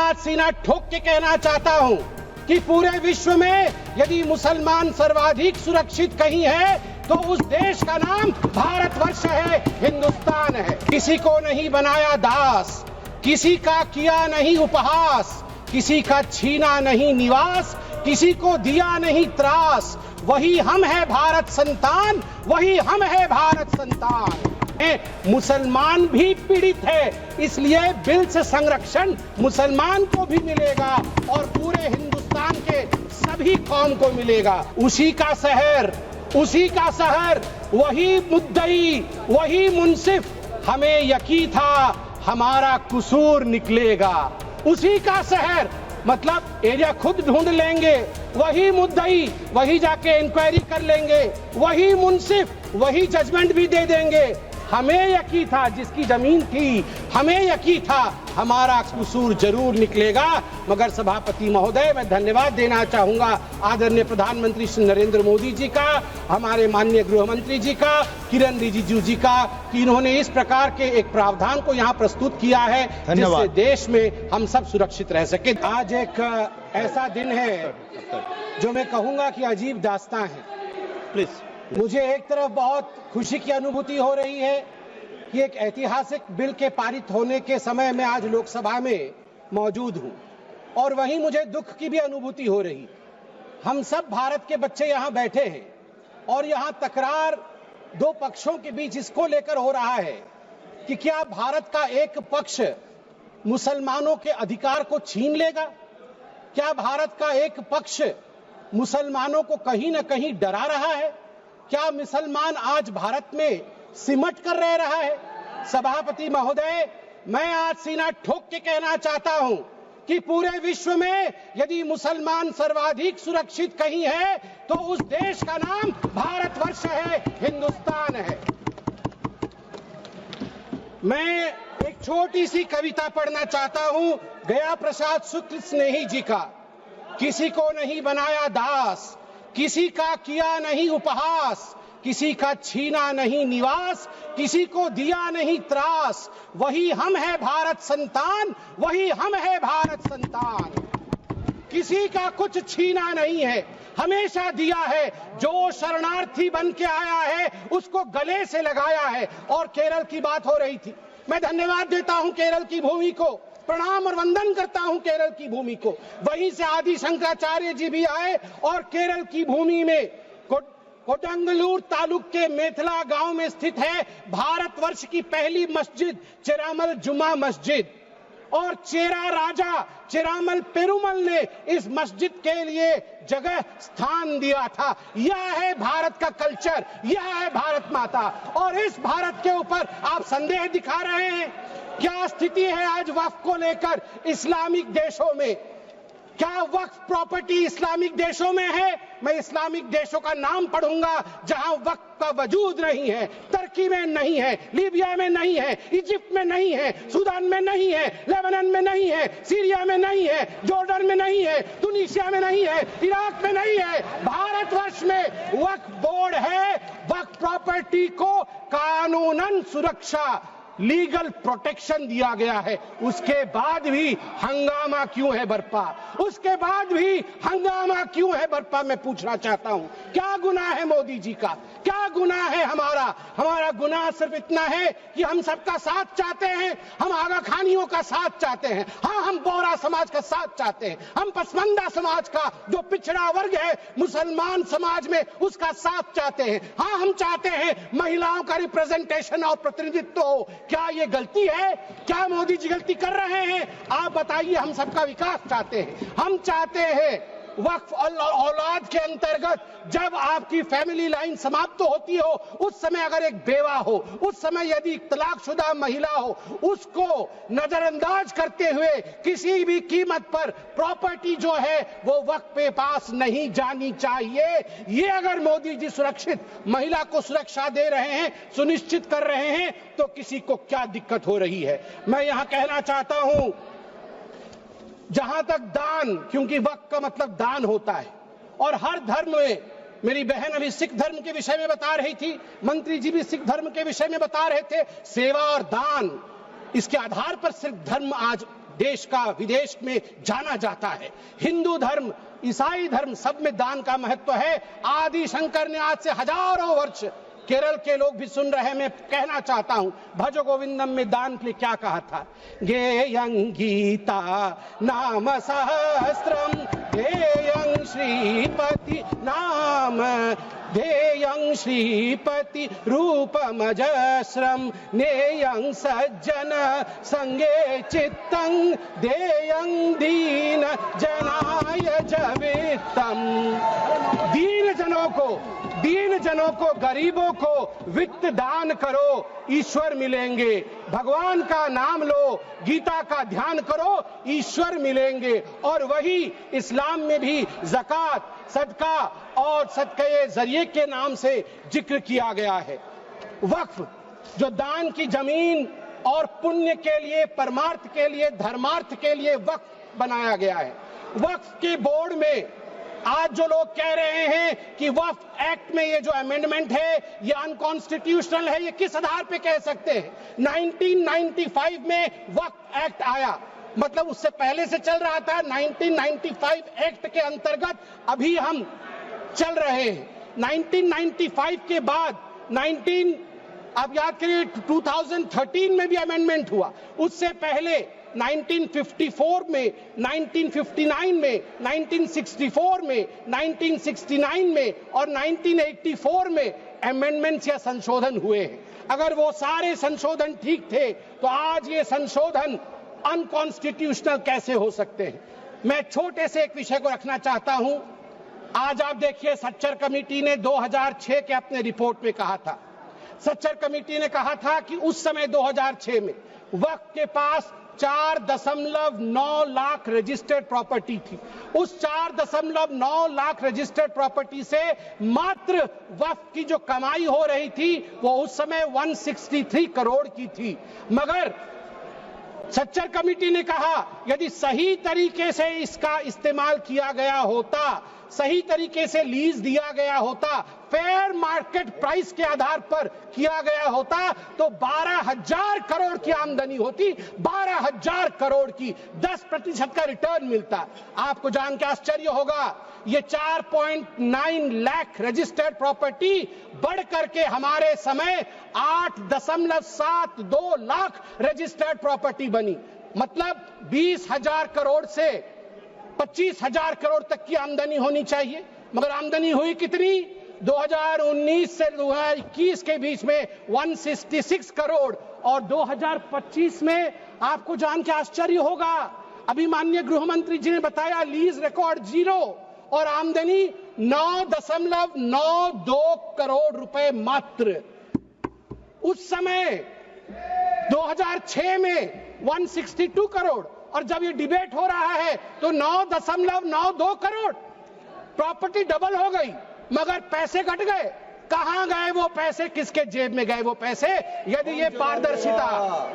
आज सीना ठोक के कहना चाहता हूं कि पूरे विश्व में यदि मुसलमान सर्वाधिक सुरक्षित कहीं है तो उस देश का नाम भारतवर्ष है, हिंदुस्तान है। किसी को नहीं बनाया दास, किसी का किया नहीं उपहास, किसी का छीना नहीं निवास, किसी को दिया नहीं त्रास। वही हम है भारत संतान, वही हम है भारत संतान। मुसलमान भी पीड़ित है, इसलिए बिल से संरक्षण मुसलमान को भी मिलेगा और पूरे हिंदुस्तान के सभी कौम को मिलेगा। उसी का शहर, उसी का शहर, वही मुद्दई, वही मुंसिफ, हमें यकीन था हमारा कसूर निकलेगा। उसी का शहर मतलब एरिया खुद ढूंढ लेंगे, वही मुद्दई, वही जाके इंक्वायरी कर लेंगे, वही मुंसिफ, वही जजमेंट भी दे देंगे। हमें यकीन था, जिसकी जमीन थी, हमें यकीन था हमारा कसूर जरूर निकलेगा। मगर सभापति महोदय, मैं धन्यवाद देना चाहूंगा आदरणीय प्रधानमंत्री श्री नरेंद्र मोदी जी का, हमारे माननीय गृह मंत्री जी का, किरण रिजिजू जी का, कि इन्होंने इस प्रकार के एक प्रावधान को यहाँ प्रस्तुत किया है जिससे देश में हम सब सुरक्षित रह सके। आज एक ऐसा दिन है जो मैं कहूंगा कि अजीब दास्तां है। प्लीज, मुझे एक तरफ बहुत खुशी की अनुभूति हो रही है कि एक ऐतिहासिक बिल के पारित होने के समय में आज लोकसभा में मौजूद हूं, और वहीं मुझे दुख की भी अनुभूति हो रही। हम सब भारत के बच्चे यहां बैठे हैं और यहां तकरार दो पक्षों के बीच इसको लेकर हो रहा है कि क्या भारत का एक पक्ष मुसलमानों के अधिकार को छीन लेगा, क्या भारत का एक पक्ष मुसलमानों को कहीं ना कहीं डरा रहा है, क्या मुसलमान आज भारत में सिमट कर रह रहा है। सभापति महोदय, मैं आज सीना ठोक के कहना चाहता हूं कि पूरे विश्व में यदि मुसलमान सर्वाधिक सुरक्षित कहीं है तो उस देश का नाम भारतवर्ष है, हिंदुस्तान है। मैं एक छोटी सी कविता पढ़ना चाहता हूं गया प्रसाद शुक्ल स्नेही जी का। किसी को नहीं बनाया दास, किसी का किया नहीं उपहास, किसी का छीना नहीं निवास, किसी को दिया नहीं त्रास। वही हम है भारत संतान, वही हम है भारत संतान। किसी का कुछ छीना नहीं है, हमेशा दिया है। जो शरणार्थी बन के आया है उसको गले से लगाया है। और केरल की बात हो रही थी, मैं धन्यवाद देता हूं केरल की भूमि को, प्रणाम और वंदन करता हूं केरल की भूमि को। वहीं से आदि शंकराचार्य जी भी आए और केरल की भूमि में कोडंगलूर तालुक के मेथला गांव में स्थित है भारतवर्ष की पहली मस्जिद चेरामल जुमा मस्जिद। और चेरा राजा चेरामल पेरुमल ने इस मस्जिद के लिए जगह स्थान दिया था। यह है भारत का कल्चर, यह है भारत माता। और इस भारत के ऊपर आप संदेह दिखा रहे हैं। क्या स्थिति है आज वक्फ को लेकर इस्लामिक देशों में? क्या वक्फ प्रॉपर्टी इस्लामिक देशों में है? मैं इस्लामिक देशों का नाम पढ़ूंगा जहां वक्फ का वजूद नहीं है। तुर्की में नहीं है, लीबिया में नहीं है, इजिप्ट में नहीं है, सूडान में नहीं है, लेबनान में नहीं है, सीरिया में नहीं है, जॉर्डन में नहीं है, तुनीसिया में नहीं है, इराक में नहीं है। भारतवर्ष में वक्फ बोर्ड है। वक्फ प्रॉपर्टी को कानूनन सुरक्षा, लीगल प्रोटेक्शन दिया गया है। उसके बाद भी हंगामा क्यों है बरपा? उसके बाद भी हंगामा क्यों है बरपा? मैं पूछना चाहता हूं, क्या गुनाह है मोदी जी का? क्या गुनाह है हमारा? हमारा गुनाह सिर्फ इतना है कि हम सबका साथ चाहते हैं, हम आगा खानियों का साथ चाहते हैं, हाँ हम बोरा समाज का साथ चाहते हैं, हम पसमंदा समाज का जो पिछड़ा वर्ग है मुसलमान समाज में उसका साथ चाहते हैं, हाँ हम चाहते हैं महिलाओं का रिप्रेजेंटेशन और प्रतिनिधित्व हो। क्या ये गलती है? क्या मोदी जी गलती कर रहे हैं? आप बताइए। हम सबका विकास चाहते हैं, हम चाहते हैं वक्फ औलाद के अंतर्गत जब आपकी फैमिली लाइन समाप्त होती हो उस समय अगर एक बेवा हो, उस समय यदि तलाकशुदा महिला हो, उसको नजरअंदाज करते हुए किसी भी कीमत पर प्रॉपर्टी जो है वो वक्फ पे पास नहीं जानी चाहिए। ये अगर मोदी जी सुरक्षित महिला को सुरक्षा दे रहे हैं, सुनिश्चित कर रहे हैं, तो किसी को क्या दिक्कत हो रही है? मैं यहां कहना चाहता हूं, जहां तक दान, क्योंकि वक्फ का मतलब दान होता है और हर धर्म में, मेरी बहन अभी सिख धर्म के विषय में बता रही थी, मंत्री जी भी सिख धर्म के विषय में बता रहे थे, सेवा और दान इसके आधार पर सिर्फ धर्म आज देश का विदेश में जाना जाता है। हिंदू धर्म, ईसाई धर्म, सब में दान का महत्व है। आदि शंकर ने आज से हजारों वर्ष, केरल के लोग भी सुन रहे हैं, मैं कहना चाहता हूं, भज गोविंदम में दान के लिए क्या कहा था? गेयं गीता नाम सहस्त्रम ध्येयं श्रीपति नाम ध्येयं श्रीपति रूपमजस्रम नेयं सज्जन संगे चित्तं ध्येयं दीन जनाय जवित्तम। दीन जनों को, गरीबों को वित्त दान करो, ईश्वर मिलेंगे। भगवान का नाम लो, गीता का ध्यान करो, ईश्वर मिलेंगे। और वही इस्लाम में भी ज़कात, सदका और सदक़े जरिए के नाम से जिक्र किया गया है। वक्फ, जो दान की जमीन और पुण्य के लिए, परमार्थ के लिए, धर्मार्थ के लिए वक्फ बनाया गया है। वक्फ के बोर्ड में आज जो लोग कह रहे हैं कि वक्फ एक्ट में ये जो अमेंडमेंट है ये अनकॉन्स्टिट्यूशनल है, ये किस आधार पे कह सकते हैं? 1995 में वक्फ एक्ट आया, मतलब उससे पहले से चल रहा था। 1995 एक्ट के अंतर्गत अभी हम चल रहे हैं। 1995 के बाद अब याद करिए 2013 में भी अमेंडमेंट हुआ। उससे पहले 1954 में, 1959 में, 1964 में, 1969 में और 1984 में अमेंडमेंट्स या संशोधन हुए हैं। अगर वो सारे संशोधन ठीक थे तो आज ये संशोधन अनकॉन्स्टिट्यूशनल कैसे हो सकते हैं? मैं छोटे से एक विषय को रखना चाहता हूं। आज आप देखिए, सच्चर कमेटी ने 2006 के अपने रिपोर्ट में कहा था, सच्चर कमेटी ने कहा था कि उस समय 2006 में वक्फ के पास 4.9 लाख रजिस्टर्ड प्रॉपर्टी थी। उस 4.9 लाख रजिस्टर्ड प्रॉपर्टी से मात्र वक्फ की जो कमाई हो रही थी वो उस समय 163 करोड़ की थी। मगर सच्चर कमेटी ने कहा यदि सही तरीके से इसका इस्तेमाल किया गया होता, सही तरीके से लीज दिया गया होता, फेयर मार्केट प्राइस के आधार पर किया गया होता तो 12,000 करोड़ की आमदनी होती, 12,000 करोड़ की, 10% का रिटर्न मिलता। आपको जान के आश्चर्य होगा, ये 4.9 लाख रजिस्टर्ड प्रॉपर्टी बढ़ करके हमारे समय 8.72 लाख रजिस्टर्ड प्रॉपर्टी बनी। मतलब 20,000 करोड़ से 25,000 करोड़ तक की आमदनी होनी चाहिए, मगर आमदनी हुई कितनी? 2019 से 2021 के बीच में 166 करोड़ और 2025 में आपको जान के आश्चर्य होगा, अभी माननीय गृह मंत्री जी ने बताया लीज रिकॉर्ड 0 और आमदनी 9.92 करोड़ रुपए मात्र। उस समय 2006 में 162 करोड़ और जब ये डिबेट हो रहा है तो 9.92 करोड़। प्रॉपर्टी डबल हो गई मगर पैसे घट गए। कहां गए वो पैसे, किसके जेब में गए वो पैसे? यदि ये पारदर्शिता।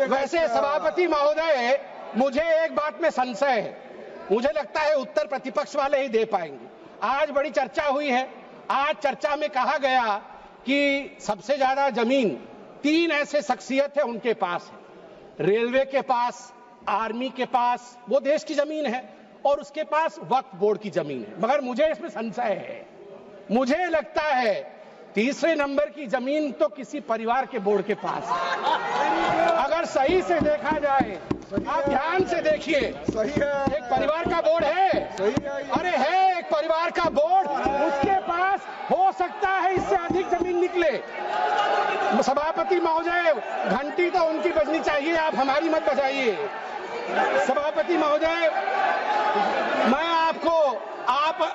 वैसे सभापति महोदय, मुझे एक बात में संशय है, मुझे लगता है उत्तर प्रतिपक्ष वाले ही दे पाएंगे। आज बड़ी चर्चा हुई है, आज चर्चा में कहा गया कि सबसे ज्यादा जमीन 3 ऐसे शख्सियत है उनके पास है, रेलवे के पास, आर्मी के पास, वो देश की जमीन है, और उसके पास वक्फ बोर्ड की जमीन है। मगर मुझे इसमें संशय है, मुझे लगता है तीसरे नंबर की जमीन तो किसी परिवार के बोर्ड के पास है। अगर सही से देखा जाए, आप ध्यान से देखिए, सही है, एक परिवार का बोर्ड है, सही है, अरे है एक परिवार का बोर्ड, उसके पास हो सकता है इससे अधिक जमीन निकले। सभापति महोदय, घंटी तो उनकी बजनी चाहिए, आप हमारी मत बजाइए। सभापति महोदय, मैं आपको,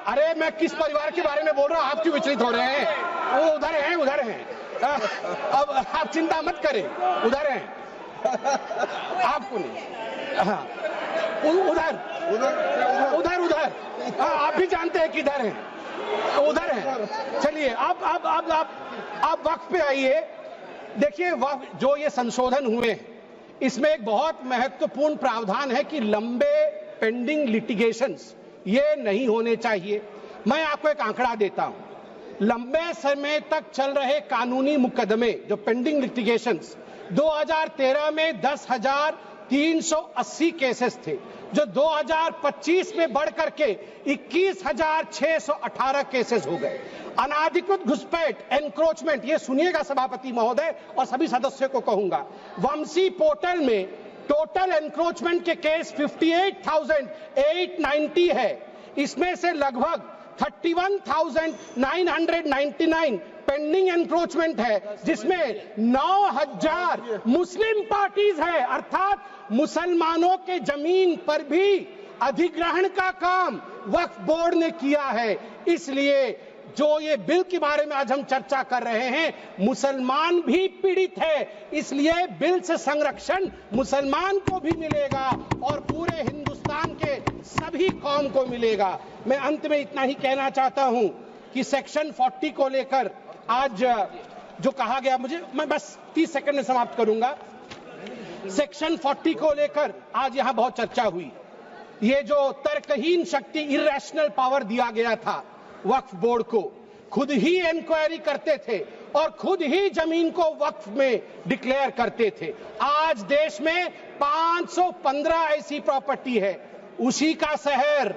अरे मैं किस परिवार के बारे में बोल रहा हूं, आप क्यों विचलित हो रहे हैं? वो उधर हैं, उधर हैं। अब आप चिंता मत करें, उधर हैं, आपको नहीं। हाँ, उधर आप भी जानते हैं किधर हैं, उधर हैं। चलिए आप वक्फ पे आइए। देखिए, वक्फ जो ये संशोधन हुए हैं, इसमें एक बहुत महत्वपूर्ण प्रावधान है कि लंबे पेंडिंग लिटिगेशंस ये नहीं होने चाहिए। मैं आपको एक आंकड़ा देता हूं, लंबे समय तक चल रहे कानूनी मुकदमे जो पेंडिंग लिटिगेशंस, 2013 में 380 केसेस थे, जो 2025 में बढ़ करके 21,618 केसेस हो गए। अनाधिकृत घुसपैठ, एनक्रोचमेंट, ये सुनिएगा सभापति महोदय और सभी सदस्यों को कहूंगा, वंशी पोर्टल में टोटल एनक्रोचमेंट के केस 58,890 है। इसमें से लगभग 31,999 पेंडिंग एनक्रोचमेंट है, जिसमें 9,000 मुस्लिम पार्टीज है, अर्थात मुसलमानों के जमीन पर भी अधिग्रहण का काम वक्फ बोर्ड ने किया है। इसलिए जो ये बिल के बारे में आज हम चर्चा कर रहे हैं, मुसलमान भी पीड़ित है, इसलिए बिल से संरक्षण मुसलमान को भी मिलेगा और पूरे हिंदुस्तान के सभी कौम को मिलेगा। मैं अंत में इतना ही कहना चाहता हूं कि सेक्शन 40 को लेकर आज जो कहा गया, मैं बस 30 सेकंड में समाप्त करूंगा। सेक्शन 40 को लेकर आज यहां बहुत चर्चा हुई। ये जो तर्कहीन शक्ति, इरेशनल पावर दिया गया था वक्फ बोर्ड को, खुद ही इंक्वायरी करते थे और खुद ही जमीन को वक्फ में डिक्लेयर करते थे। आज देश में 515 ऐसी प्रॉपर्टी है, उसी का शहर,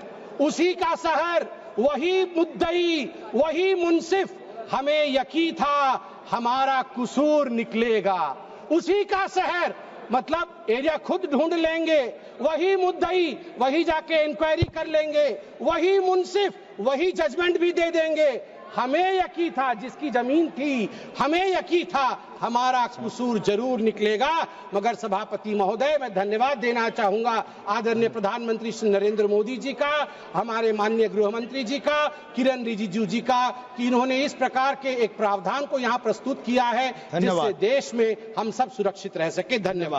वही मुद्दई, वही मुंसिफ, हमें यकीन था हमारा कसूर निकलेगा। उसी का शहर मतलब एरिया खुद ढूंढ लेंगे, वही मुद्दई वही जाके इंक्वायरी कर लेंगे, वही मुंसिफ वही जजमेंट भी दे देंगे। हमें यकीन था, जिसकी जमीन थी, हमें यकीन था हमारा कसूर जरूर निकलेगा। मगर सभापति महोदय, मैं धन्यवाद देना चाहूंगा आदरणीय प्रधानमंत्री श्री नरेंद्र मोदी जी का, हमारे माननीय गृह मंत्री जी का, किरण रिजिजू जी का, कि इन्होंने इस प्रकार के एक प्रावधान को यहां प्रस्तुत किया है जिससे देश में हम सब सुरक्षित रह सके। धन्यवाद।